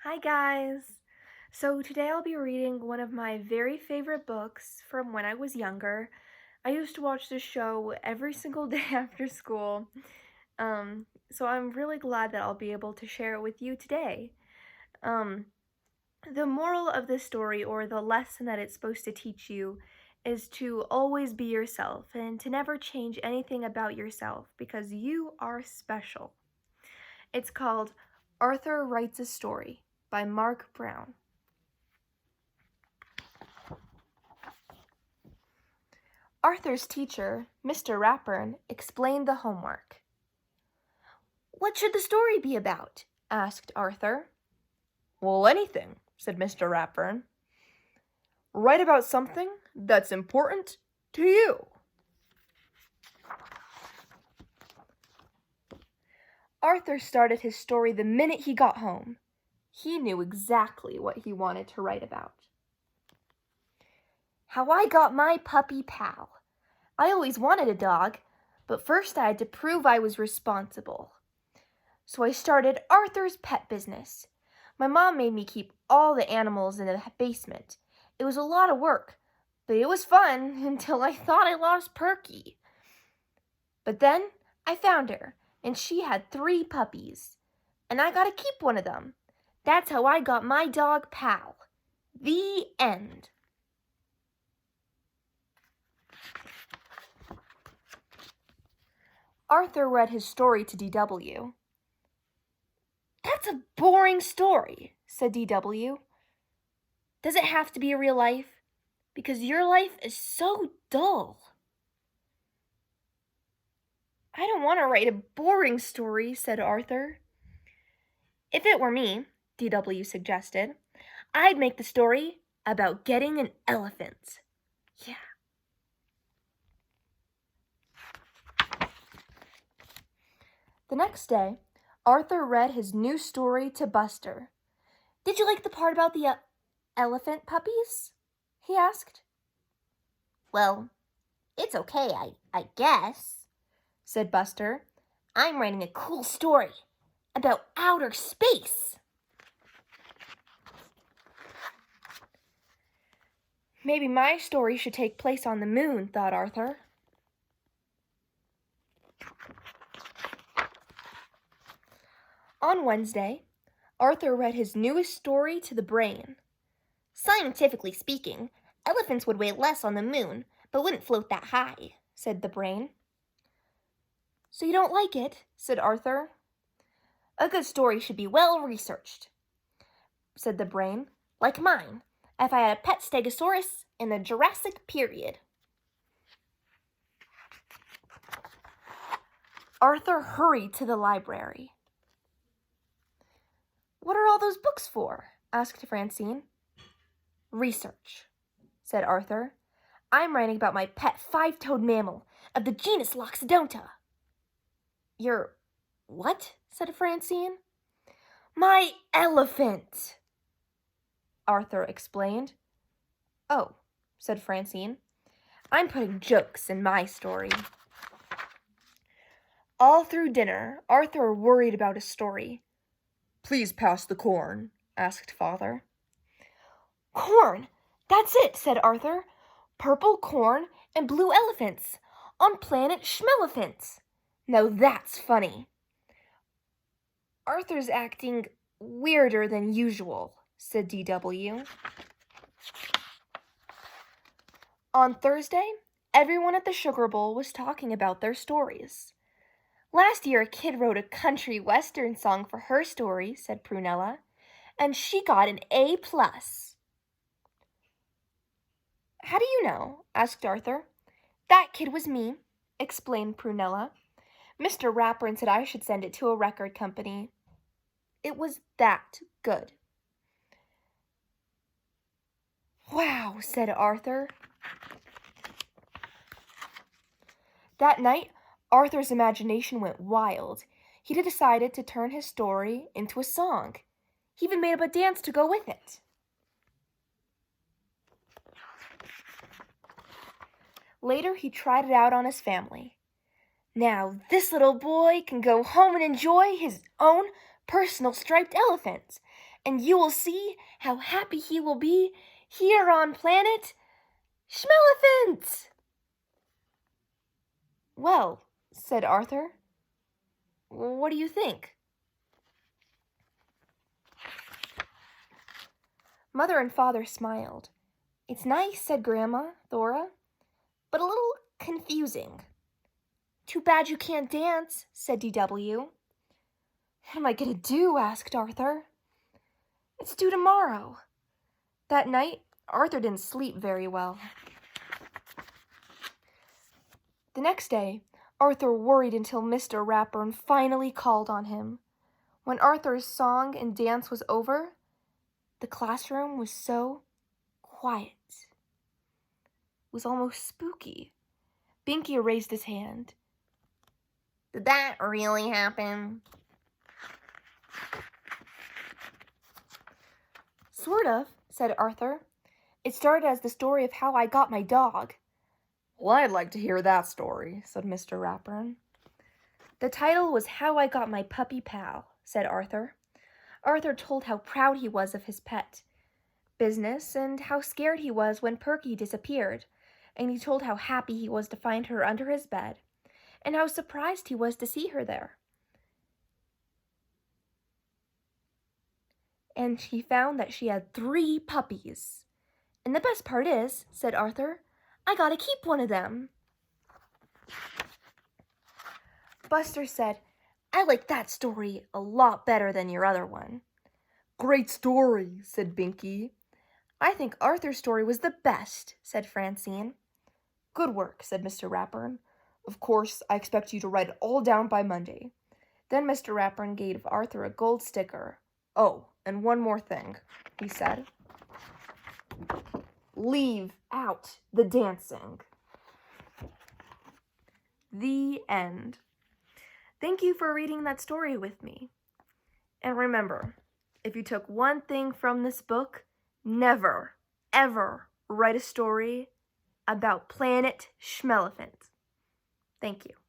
Hi guys! So today I'll be reading one of my very favorite books from when I was younger. I used to watch this show every single day after school. So I'm really glad that I'll be able to share it with you today. Um, the moral of this story, or the lesson that it's supposed to teach you, is to always be yourself and to never change anything about yourself because you are special. It's called Arthur Writes a Story by Mark Brown. Arthur's teacher, Mr. Rapburn, explained the homework. "What should the story be about?" asked Arthur. Well, anything, said Mr. Rapburn. Write about something that's important to you. Arthur started his story the minute he got home. He knew exactly what he wanted to write about. "How I got my puppy pal. I always wanted a dog, but first I had to prove I was responsible. So I started Arthur's pet business. My mom made me keep all the animals in the basement. It was a lot of work, but it was fun until I thought I lost Perky. But then I found her, and she had 3 puppies, and I got to keep one of them. That's how I got my dog Pal. The end." Arthur read his story to D.W. "That's a boring story," said D.W. "Does it have to be real life? Because your life is so dull." "I don't want to write a boring story," said Arthur. "If it were me," D.W. suggested, "I'd make the story about getting an elephant." Yeah. The next day, Arthur read his new story to Buster. "Did you like the part about the elephant puppies?" he asked. "Well, it's okay, I guess," said Buster. "I'm writing a cool story about outer space." "Maybe my story should take place on the moon," thought Arthur. On Wednesday, Arthur read his newest story to the Brain. "Scientifically speaking, elephants would weigh less on the moon, but wouldn't float that high," said the Brain. "So you don't like it?" said Arthur. "A good story should be well researched," said the Brain, "like mine, if I had a pet stegosaurus in the Jurassic period." Arthur hurried to the library. "What are all those books for?" asked Francine. "Research," said Arthur. "I'm writing about my pet 5-toed mammal of the genus Loxodonta." "Your what?" said Francine. "My elephant," Arthur explained. "Oh," said Francine. "I'm putting jokes in my story." All through dinner, Arthur worried about his story. Please pass the corn, asked Father. "Corn! That's it," said Arthur. "Purple corn and blue elephants on planet Schmelephant. Now that's funny." "Arthur's acting weirder than usual," said D.W. On Thursday, everyone at the Sugar Bowl was talking about their stories. "Last year a kid wrote a country western song for her story," said Prunella, "and she got an A+. "How do you know?" asked Arthur. "That kid was me," explained Prunella. "Mr. Rapburn said I should send it to a record company. It was that good." "Wow," said Arthur. That night, Arthur's imagination went wild. He decided to turn his story into a song. He even made up a dance to go with it. Later, he tried it out on his family. "Now, this little boy can go home and enjoy his own personal striped elephant, and you will see how happy he will be here on planet Schmelephant." "Well," said Arthur, "what do you think?" Mother and Father smiled. "It's nice," said Grandma Thora, "but a little confusing." "Too bad you can't dance," said DW. "What am I going to do?" asked Arthur. "It's due tomorrow." That night, Arthur didn't sleep very well. The next day, Arthur worried until Mr. Ratburn finally called on him. When Arthur's song and dance was over, the classroom was so quiet. It was almost spooky. Binky raised his hand. "Did that really happen?" "Sort of," said Arthur. "It started as the story of how I got my dog." "Well, I'd like to hear that story," said Mr. Ratburn. "The title was How I Got My Puppy Pal," said Arthur. Arthur told how proud he was of his pet business and how scared he was when Perky disappeared, and he told how happy he was to find her under his bed, and how surprised he was to see her there. And he found that she had 3 puppies. "And the best part is," said Arthur, "I got to keep one of them." Buster said, "I like that story a lot better than your other one." "Great story," said Binky. "I think Arthur's story was the best," said Francine. "Good work," said Mr. Ratburn. "Of course, I expect you to write it all down by Monday." Then Mr. Ratburn gave Arthur a gold sticker. "Oh, and one more thing," he said. "Leave out the dancing." The end. Thank you for reading that story with me. And remember, if you took one thing from this book, never, ever write a story about Planet Schmelephant. Thank you.